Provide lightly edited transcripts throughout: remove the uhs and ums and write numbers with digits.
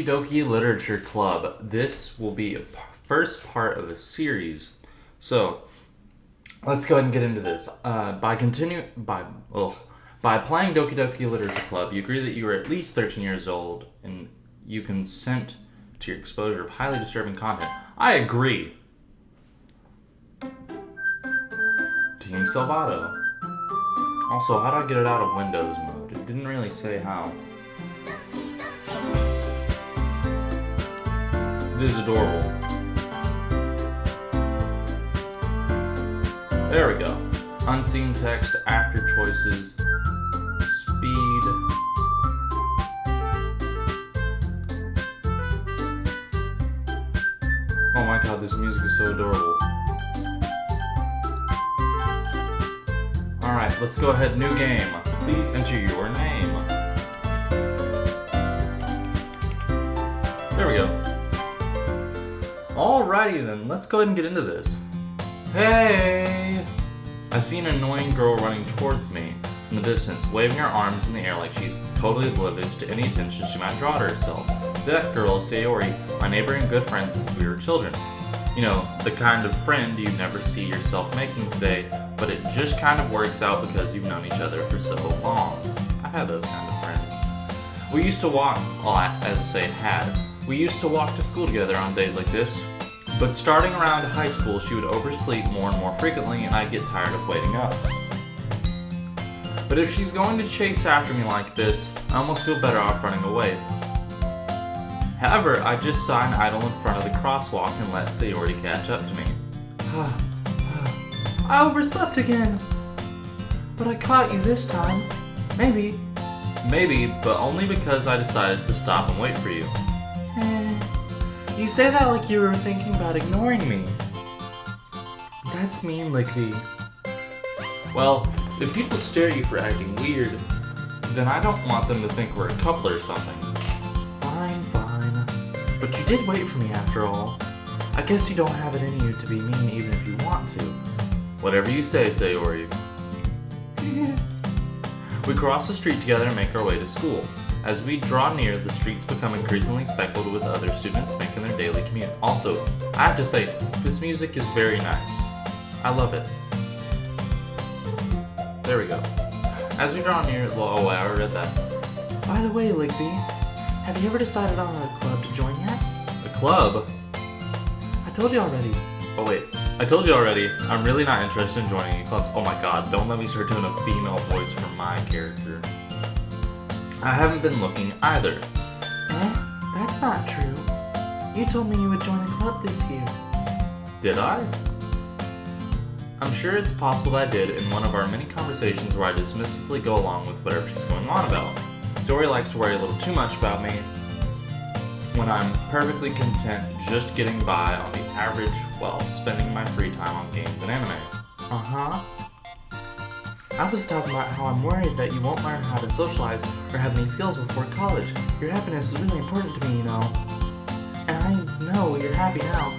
Doki Literature Club. This will be a first part of a series. So let's go ahead and get into this. By applying Doki Doki Literature Club, you agree that you are at least 13 years old and you consent to your exposure of highly disturbing content. I agree. Team Salvato. Also, how do I get it out of Windows mode? It didn't really say how. This is adorable. There we go. Unseen text, after choices, speed. Oh my god, this music is so adorable. Alright, let's go ahead, new game. Please enter your name. There we go. Alrighty then, let's go ahead and get into this. Hey! I see an annoying girl running towards me from the distance, waving her arms in the air like she's totally oblivious to any attention she might draw to herself. That girl is Sayori, my neighbor and good friend since we were children. You know, the kind of friend you never see yourself making today, but it just kind of works out because you've known each other for so long. I've had those kind of friends. We used to walk, as I say had, we used to walk to school together on days like this, but starting around high school she would oversleep more and more frequently and I'd get tired of waiting up. But if she's going to chase after me like this, I almost feel better off running away. However, I just saw an idol in front of the crosswalk and let Sayori catch up to me. I overslept again. But I caught you this time. Maybe. Maybe, but only because I decided to stop and wait for you. You say that like you were thinking about ignoring me. That's mean, Licky. Well, if people stare at you for acting weird, then I don't want them to think we're a couple or something. Fine. But you did wait for me after all. I guess you don't have it in you to be mean even if you want to. Whatever you say, Sayori. We cross the street together and make our way to school. As we draw near, the streets become increasingly speckled with other students making their daily commute. Also, I have to say, this music is very nice. I love it. There we go. As we draw near, oh, I already read that. By the way, Ligby, have you ever decided on a club to join yet? A club? I told you already. Oh wait, I told you already. I'm really not interested in joining any clubs. Oh my god, don't let me start doing a female voice for my character. I haven't been looking either. That's not true. You told me you would join a club this year. Did I? I'm sure it's possible that I did in one of our many conversations where I dismissively go along with whatever she's going on about. Sayori likes to worry a little too much about me when I'm perfectly content just getting by on the average while spending my free time on games and anime. I was talking about how I'm worried that you won't learn how to socialize or have any skills before college. Your happiness is really important to me, you know. And I know you're happy now,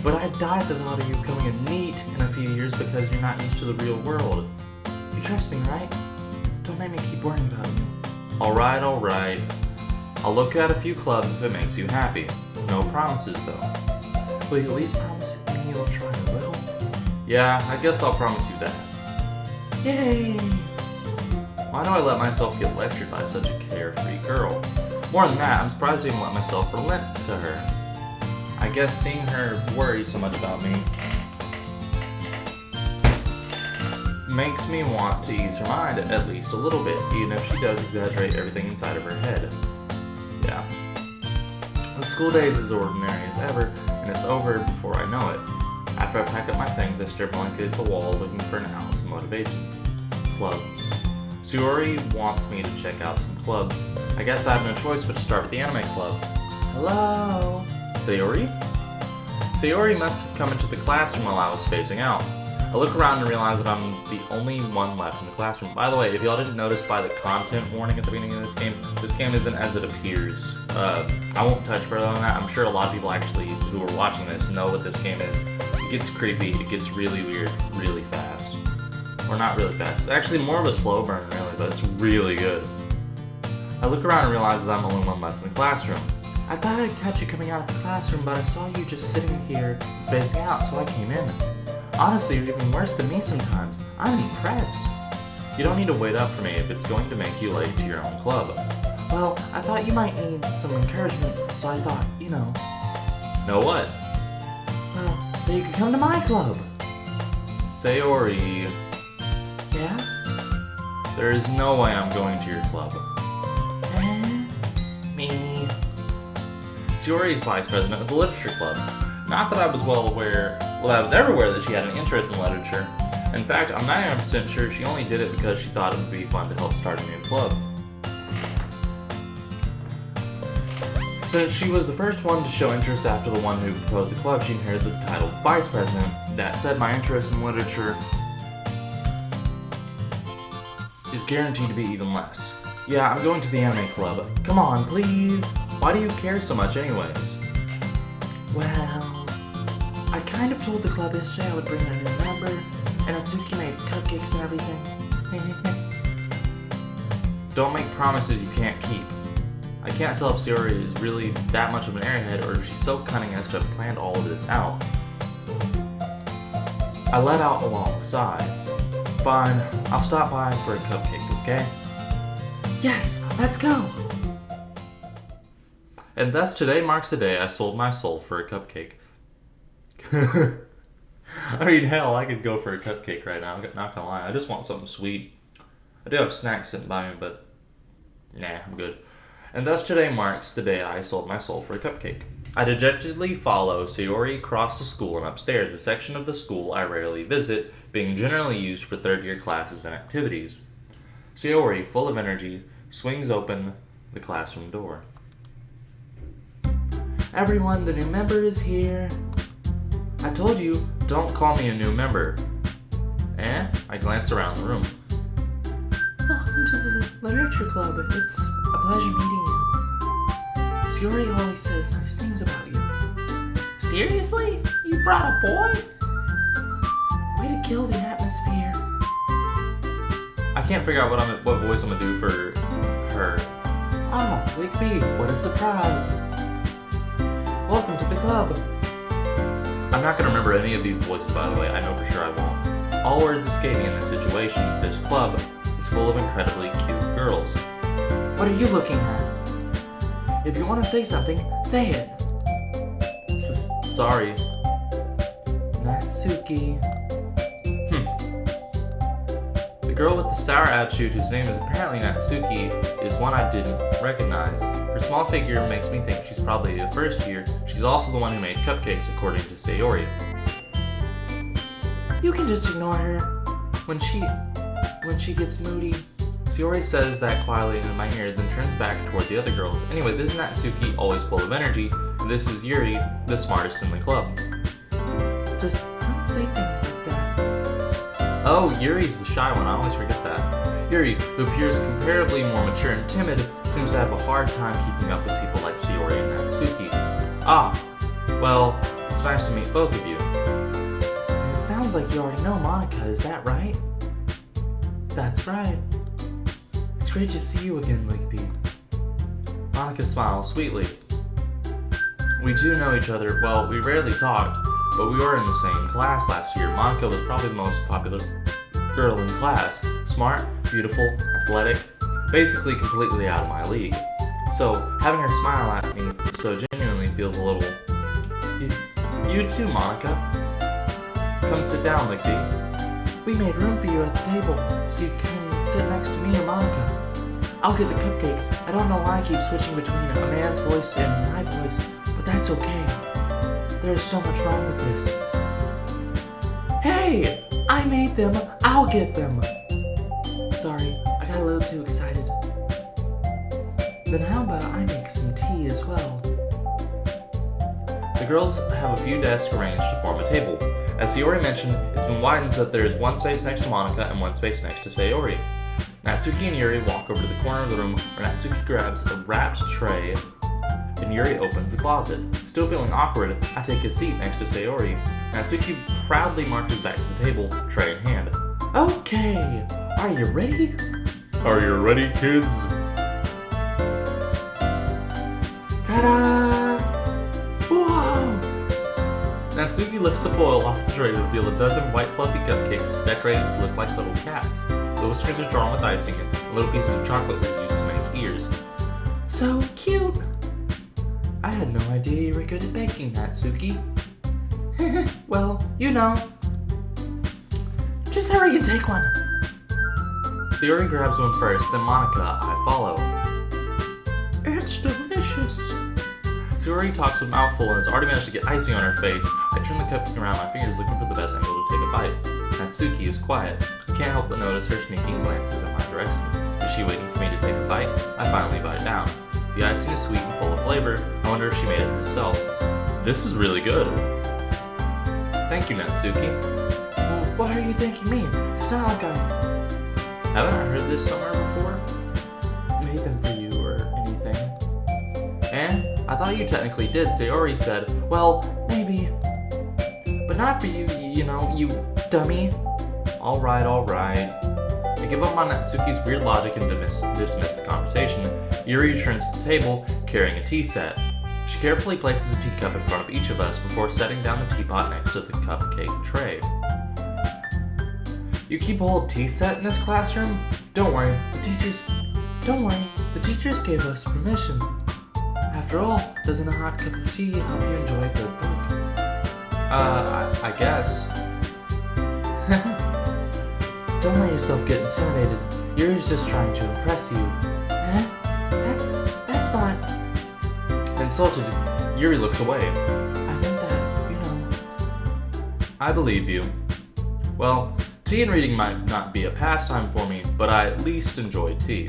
but I'd die at the thought of you becoming a NEET in a few years because you're not used to the real world. You trust me, right? Don't make me keep worrying about you. Alright. I'll look at a few clubs if it makes you happy. No promises, though. Will you at least promise me you'll try a little? Yeah, I guess I'll promise you that. Yay! Why do I let myself get lectured by such a carefree girl? More than that, I'm surprised I even let myself relent to her. I guess seeing her worry so much about me makes me want to ease her mind at least a little bit, even if she does exaggerate everything inside of her head. Yeah. The school day is as ordinary as ever, and it's over before I know it. After I pack up my things, I stare blankly at the wall looking for an ounce of motivation. Clubs. Sayori wants me to check out some clubs. I guess I have no choice but to start with the anime club. Hello? Sayori? Sayori must have come into the classroom while I was spacing out. I look around and realize that I'm the only one left in the classroom. By the way, if y'all didn't notice by the content warning at the beginning of this game isn't as it appears. I won't touch further on that. I'm sure a lot of people actually who are watching this know what this game is. It gets creepy, it gets really weird, really fast. Or not really fast. It's actually more of a slow burn, really, but it's really good. I look around and realize that I'm the only one left in the classroom. I thought I'd catch you coming out of the classroom, but I saw you just sitting here and spacing out, so I came in. Honestly, you're even worse than me sometimes. I'm impressed. You don't need to wait up for me if it's going to make you late to your own club. Well, I thought you might need some encouragement, so I thought, Know what? well, that you could come to my club. Sayori, Yeah? there is no way I'm going to your club. Me. Sayori is vice president of the literature club. Not that I was I was ever aware that she had an interest in literature. In fact, I'm 99% sure she only did it because she thought it would be fun to help start a new club. Since she was the first one to show interest after the one who proposed the club, she inherited the title vice president. That said, my interest in literature is guaranteed to be even less. Yeah, I'm going to the anime club. Come on, please. Why do you care so much anyways? Well, I kind of told the club yesterday I would bring a new member, and Atsuki made cupcakes and everything. Don't make promises you can't keep. I can't tell if Sayori is really that much of an airhead or if she's so cunning as to have planned all of this out. I let out a long sigh. Fine, I'll stop by for a cupcake, okay? Yes, let's go. And thus today marks the day I sold my soul for a cupcake. I mean, hell, I could go for a cupcake right now, I'm not gonna lie. I just want something sweet. I do have snacks sitting by me, but nah, I'm good. And thus today marks the day I sold my soul for a cupcake. I dejectedly follow Sayori across the school and upstairs, a section of the school I rarely visit, being generally used for third-year classes and activities. Sayori, full of energy, swings open the classroom door. Everyone, the new member is here. I told you, don't call me a new member. I glance around the room. Welcome to the literature club. It's a pleasure meeting you. Sayori always says nice things about you. Seriously? You brought a boy? Way to kill the atmosphere. I can't figure out what voice I'm gonna do for her. Ah, Wigby, what a surprise. Welcome to the club. I'm not gonna remember any of these voices, by the way. I know for sure I won't. All words escape me in this situation. This club is full of incredibly cute girls. What are you looking at? If you want to say something, say it. Sorry. Natsuki. The girl with the sour attitude, whose name is apparently Natsuki, is one I didn't recognize. Her small figure makes me think she's probably a first year. She's also the one who made cupcakes, according to Sayori. You can just ignore her. When she gets moody. Sayori says that quietly in my ear, then turns back toward the other girls. Anyway, this is Natsuki, always full of energy, and this is Yuri, the smartest in the club. Don't say things like that. Oh, Yuri's the shy one, I always forget that. Yuri, who appears comparably more mature and timid, seems to have a hard time keeping up with people like Sayori and Natsuki. Ah, well, it's nice to meet both of you. It sounds like you already know Monica, is that right? That's right. It's great to see you again, Ligby. Monica smiles sweetly. We do know each other. Well, we rarely talked, but we were in the same class last year. Monica was probably the most popular girl in class. Smart, beautiful, athletic, basically completely out of my league. So, having her smile at me so genuinely feels a little... You too, Monica. Come sit down, Ligby. We made room for you at the table, so you can sit next to me or Monica. I'll get the cupcakes. I don't know why I keep switching between a man's voice and my voice, but that's okay. There's so much wrong with this. Hey! I made them. I'll get them. Sorry, I got a little too excited. Then how about I make some tea as well? The girls have a few desks arranged to form a table. As Sayori mentioned, it's been widened so that there is one space next to Monica and one space next to Sayori. Natsuki and Yuri walk over to the corner of the room where Natsuki grabs a wrapped tray and Yuri opens the closet. Still feeling awkward, I take a seat next to Sayori. Natsuki proudly marches back to the table, tray in hand. Okay, are you ready? Are you ready, kids? Ta-da! Natsuki lifts the foil off the tray to reveal a dozen white fluffy cupcakes decorated to look like little cats. The whiskers are drawn with icing, and little pieces of chocolate were used to make ears. So cute! I had no idea you were good at baking, Natsuki. Well, you know. Just hurry and take one. Sayori grabs one first, then Monica, I follow. It's delicious. Sayori talks with a mouthful and has already managed to get icing on her face. I turn the cupcake around my fingers looking for the best angle to take a bite. Natsuki is quiet. I can't help but notice her sneaking glances in my direction. Is she waiting for me to take a bite? I finally bite down. The icing is sweet and full of flavor. I wonder if she made it herself. This is really good. Thank you, Natsuki. Well, why are you thanking me? It's not like Haven't I heard this somewhere before? made them for you or anything. And I thought you technically did. Sayori said, Well, maybe. But not for you, you know, you dummy. alright. I give up on Natsuki's weird logic and dismiss the conversation. Yuri returns to the table, carrying a tea set. She carefully places a teacup in front of each of us before setting down the teapot next to the cupcake tray. You keep a whole tea set in this classroom? Don't worry, the teachers gave us permission. After all, doesn't a hot cup of tea help you enjoy a good book? I guess. Don't let yourself get intimidated. Yuri's just trying to impress you. Eh? That's not... Insulted, Yuri looks away. I meant that, you know. I believe you. Well, tea and reading might not be a pastime for me, but I at least enjoy tea.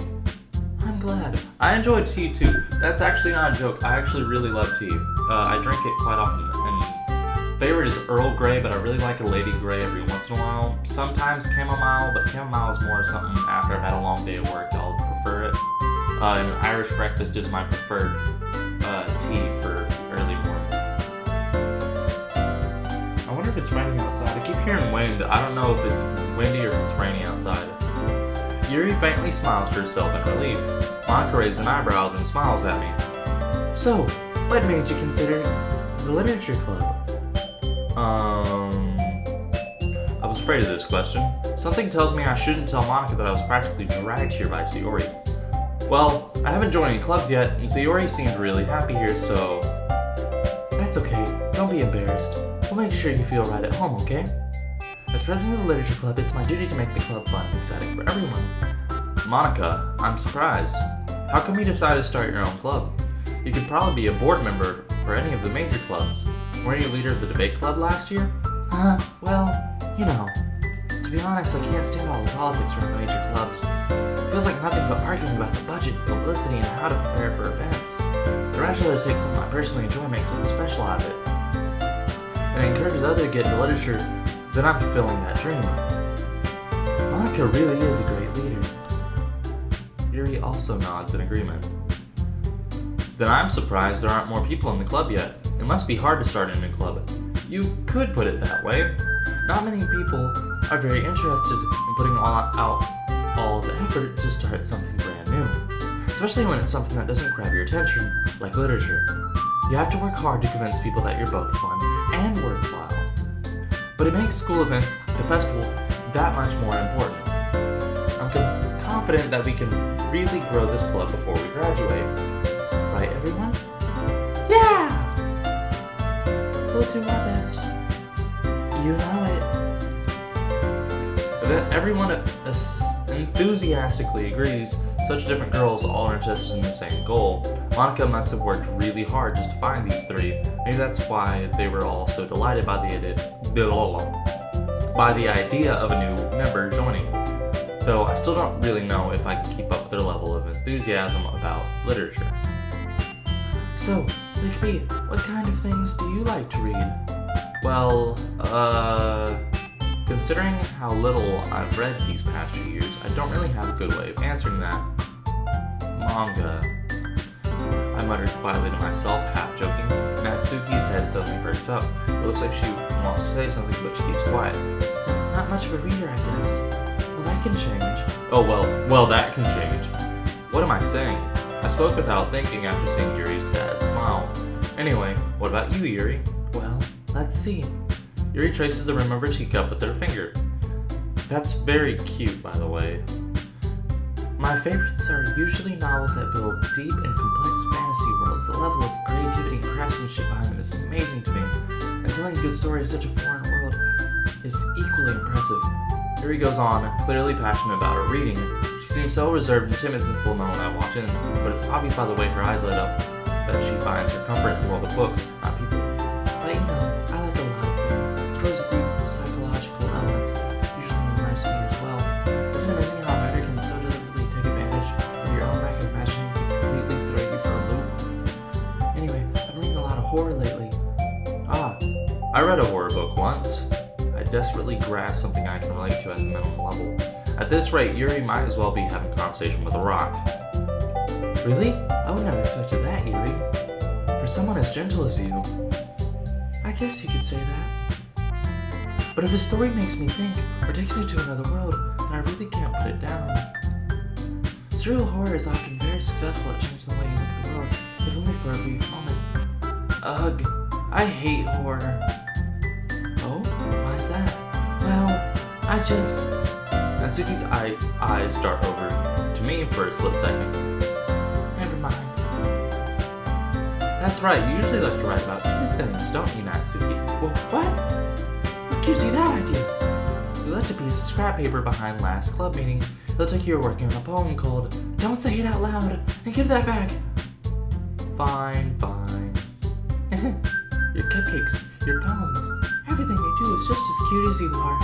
I'm glad. I enjoy tea too. That's actually not a joke. I actually really love tea. I drink it quite often, and favorite is Earl Grey, but I really like a Lady Grey every once in a while. Sometimes chamomile, but chamomile is more something after I've had a long day of work. I'll prefer it. And Irish breakfast is my preferred tea for early morning. I wonder if it's raining outside. I keep hearing wind. I don't know if it's windy or if it's raining outside. Yuri faintly smiles to herself in relief. Monica raises an eyebrow, then smiles at me. So, what made you consider the literature club? I was afraid of this question. Something tells me I shouldn't tell Monica that I was practically dragged here by Sayori. Well, I haven't joined any clubs yet, and Sayori seemed really happy here, so... That's okay. Don't be embarrassed. We'll make sure you feel right at home, okay? As president of the literature club, it's my duty to make the club fun and exciting for everyone. Monica, I'm surprised. How come you decided to start your own club? You could probably be a board member for any of the major clubs. Weren't you leader of the debate club last year? Well, you know. To be honest, I can't stand all the politics around the major clubs. It feels like nothing but arguing about the budget, publicity, and how to prepare for events. I'd rather take something I personally enjoy and make something special out of it. And it encourages others to get into literature, then I'm fulfilling that dream. Monica really is a great leader. Yuri also nods in agreement. Then I'm surprised there aren't more people in the club yet. It must be hard to start a new club. You could put it that way. Not many people are very interested in putting all the effort to start something brand new. Especially when it's something that doesn't grab your attention, like literature. You have to work hard to convince people that you're both fun and worthwhile. But it makes school events like the festival that much more important. I'm confident that we can really grow this club before we graduate. Right, everyone? Yeah! We'll do our best. You know it. Everyone enthusiastically agrees. Such different girls all are interested in the same goal. Monica must have worked really hard just to find these three. Maybe that's why they were all so delighted by the idea of a new member joining. Though I still don't really know if I can keep up their level of enthusiasm about literature. So, Big B, what kind of things do you like to read? Well, considering how little I've read these past few years, I don't really have a good way of answering that. Manga. I muttered quietly to myself, half joking. Natsuki's head suddenly perks up. It looks like she wants to say something, but she keeps quiet. Not much of a reader, I guess. Well, that can change. Oh, well, that can change. What am I saying? I spoke without thinking after seeing Yuri's sad smile. Anyway, what about you, Yuri? Well, Let's see. Yuri traces the rim of her teacup with her finger. That's very cute, by the way. My favorites are usually novels that build deep and complex fantasy worlds. The level of creativity and craftsmanship behind them is amazing to me. And telling a good story in such a foreign world is equally impressive. Yuri goes on, clearly passionate about her reading. She seems so reserved and timid since the moment I walked in, but it's obvious by the way her eyes light up that she finds her comfort in the world of books, not people. But I like a lot of things. Stories with deep psychological elements usually impress me as well. Isn't it amazing how a writer can so deliberately take advantage of your own lack of imagining to completely throw you for a loop? Anyway, I've been reading a lot of horror lately. I read a horror book once. I desperately grasp something I can relate to at the minimum level. At this rate, Yuri might as well be having a conversation with a rock. Really? I wouldn't have expected that, Yuri. For someone as gentle as you. I guess you could say that. But if a story makes me think, or takes me to another world, then I really can't put it down. Surreal horror is often very successful at changing the way you look at the world, if only for a brief moment. Ugh, I hate horror. Oh? Why is that? Well, I just... Natsuki's eyes dart over to me for a split second. Never mind. That's right, you usually like to write about cute things, don't you, Natsuki? Well, what? What gives you that idea? You left a piece of scrap paper behind last club meeting. It looked like you were working on a poem called Don't Say It Out Loud, and give that back. Fine. Your cupcakes, your poems, everything you do is just as cute as you are.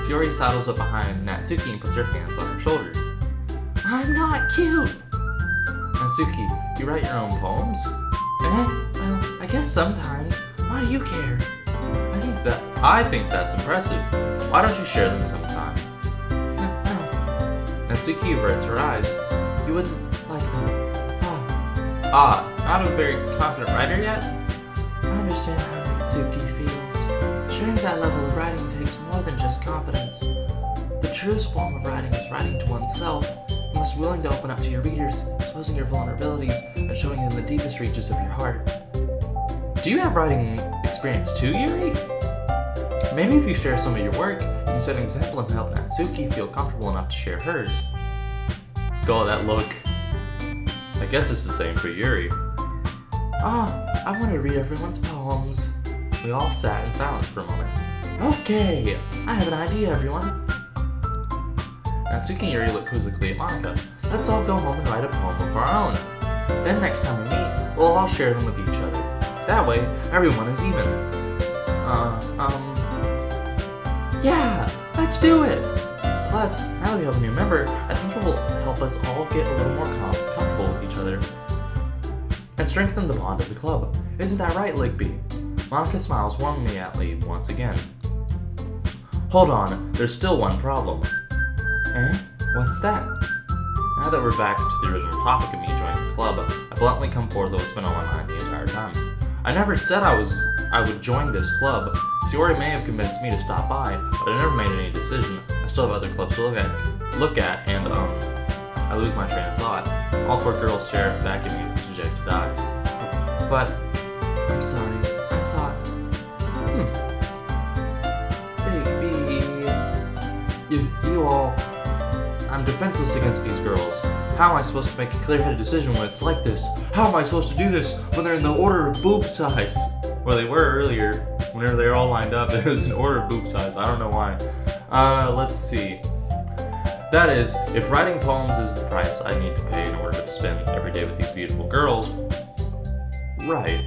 Yuri sidles up behind Natsuki and puts her hands on her shoulders. I'm not cute! Natsuki, you write your own poems? Well, I guess sometimes. Why do you care? I think that's impressive. Why don't you share them sometime? No. Natsuki averts her eyes. You wouldn't like them. Not a very confident writer yet? I understand how Natsuki feels. Sharing that level of writing takes more than just confidence. The truest form of writing is writing to oneself. You must be willing to open up to your readers, exposing your vulnerabilities and showing them the deepest reaches of your heart. Do you have writing experience too, Yuri? Maybe if you share some of your work, you can set an example and help Natsuki feel comfortable enough to share hers. Go, that look. I guess it's the same for Yuri. I want to read everyone's poems. We all sat in silence for a moment. Okay, I have an idea, everyone. Natsuki and Yuri look quizzically at Monica. Let's all go home and write a poem of our own. Then next time we meet, we'll all share them with each other. That way, everyone is even. Yeah, let's do it! Plus, now that we have a new member, I think it will help us all get a little more comfortable with each other. And strengthen the bond of the club. Isn't that right, Ligby? Monica smiles warmly at Lee once again. Hold on, there's still one problem. What's that? Now that we're back to the original topic of me joining the club, I bluntly come forward with what's been on my mind the entire time. I never said I would join this club. Sayori may have convinced me to stop by, but I never made any decision. I still have other clubs to look at, and I lose my train of thought. All four girls stare back at me with dejected eyes. But I'm sorry. I thought. You all. I'm defenseless against these girls. How am I supposed to make a clear-headed decision when it's like this? How am I supposed to do this when they're in the order of boob size? Well, they were earlier. Whenever they were all lined up, there was an order of boob size. I don't know why. Let's see. That is, if writing poems is the price I need to pay in order to spend every day with these beautiful girls. Right.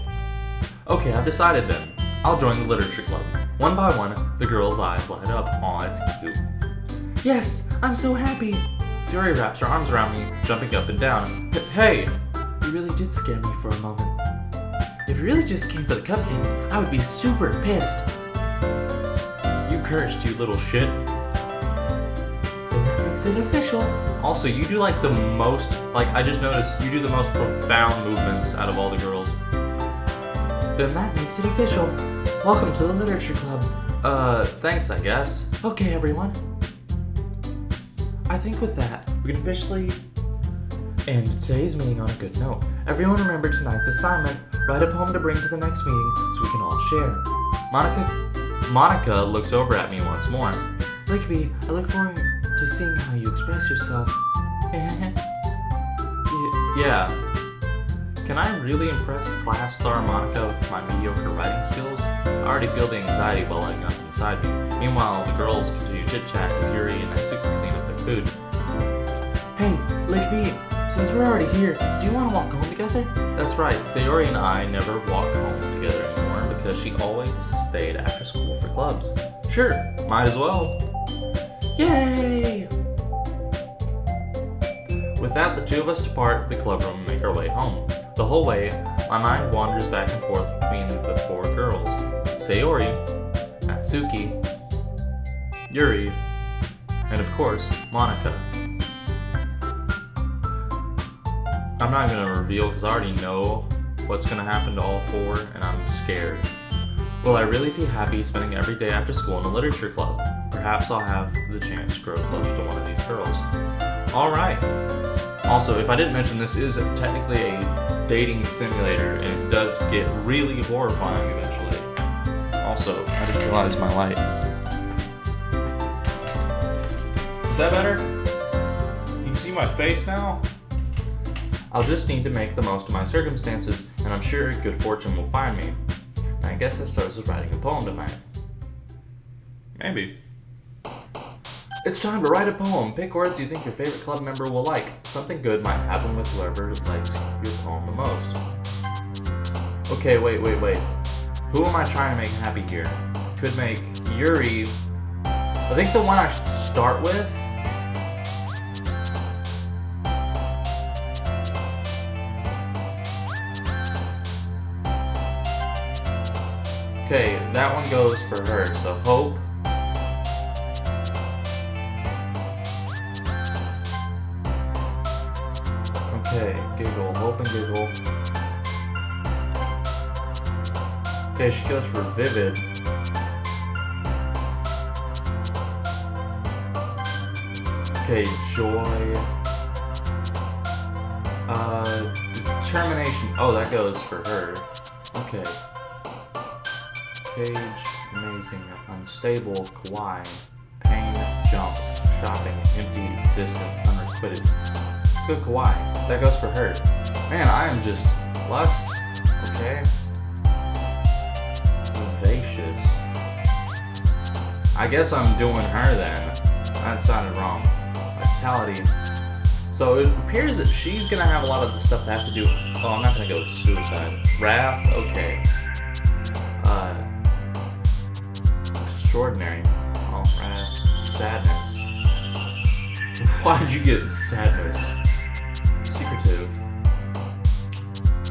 Okay, I've decided then. I'll join the literature club. One by one, the girls' eyes light up. Aw, it's cute. Yes, I'm so happy. Sayori wraps her arms around me, jumping up and down. Hey! You really did scare me for a moment. If you really just came for the cupcakes, I would be super pissed. You cursed, you little shit. Then that makes it official. Also, you do like the most, I just noticed, you do the most profound movements out of all the girls. Then that makes it official. Welcome to the literature club. Thanks, I guess. Okay, everyone. I think with that, we can officially end today's meeting on a good note. Everyone remember tonight's assignment. Write a poem to bring to the next meeting so we can all share. Monica looks over at me once more. Lickby, I look forward to seeing how you express yourself. Yeah. Can I really impress class star Monica with my mediocre writing skills? I already feel the anxiety welling up inside me. Meanwhile, the girls continue chit-chat as Yuri and Natsuki clean up their food. Hey, Lickby, since we're already here, do you want to walk home together? That's right, Sayori and I never walk home together anymore because she always stayed after school for clubs. Sure, might as well. Yay! With that, the two of us depart the club room and make our way home. The whole way, my mind wanders back and forth between the four girls. Sayori, Natsuki, Yuri, and of course, Monica. I'm not going to reveal because I already know what's going to happen to all four and I'm scared. Will I really be happy spending every day after school in a literature club? Perhaps I'll have the chance to grow close to one of these girls. Alright. Also, if I didn't mention, this is technically a dating simulator and it does get really horrifying eventually. Also, I just realized my light. Is that better? You can see my face now? I'll just need to make the most of my circumstances, and I'm sure good fortune will find me. And I guess that starts with writing a poem tonight. Maybe. It's time to write a poem. Pick words you think your favorite club member will like. Something good might happen with whoever likes your poem the most. Okay, wait. Who am I trying to make happy here? Could make Yuri... I think the one I should start with... Okay, that one goes for her, so Hope. Okay, giggle, Hope and giggle. Okay, she goes for Vivid. Okay, Joy. Determination. Oh, that goes for her. Okay. Cage, amazing, unstable, kawaii, pain, jump, shopping, empty existence, unrequited. Let's go kawaii. That goes for her. Man, I am just lust. Okay. Vivacious. I guess I'm doing her then. That sounded wrong. Vitality. So it appears that she's gonna have a lot of the stuff that have to do. Oh, I'm not gonna go with suicide. Wrath. Okay. Extraordinary. Oh, wrath. Sadness. Why did you get sadness? Secretive.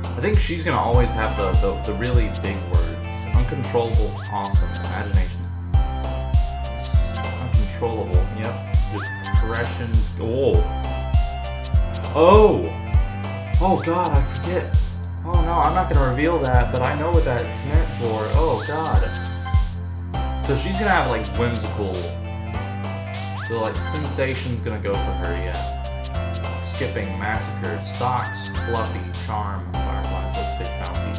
I think she's gonna always have the really big words. Uncontrollable, awesome, imagination. Uncontrollable, yep. Just aggressions. Oh god, I forget. Oh no, I'm not gonna reveal that, but I know what that's meant for. Oh god. So she's gonna have like whimsical. So like sensation's gonna go for her, yeah. Skipping, massacred, socks, fluffy, charm, fireflies, lipstick, bouncy.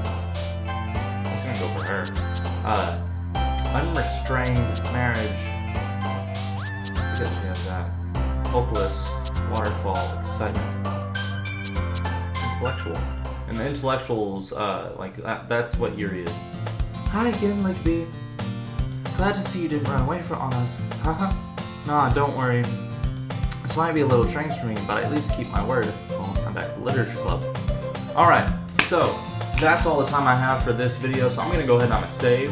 That's gonna go for her. Unrestrained marriage. I guess she has that. Hopeless, waterfall, excitement. Intellectual. And the intellectuals, like that's what Yuri is. Hi again, Lickby. Glad to see you didn't run away on us. Haha. Nah, don't worry. This might be a little strange for me, but I at least keep my word. Well, I'm back at the literature club. Alright, so that's all the time I have for this video, so I'm gonna go ahead and I'm gonna save.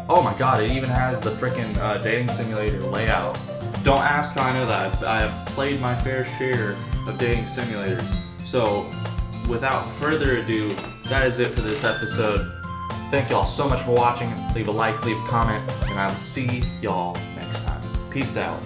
Oh my god, it even has the freaking dating simulator layout. Don't ask how I know that. I have played my fair share of dating simulators. So, without further ado, that is it for this episode. Thank y'all so much for watching. Leave a like, leave a comment, and I will see y'all next time. Peace out.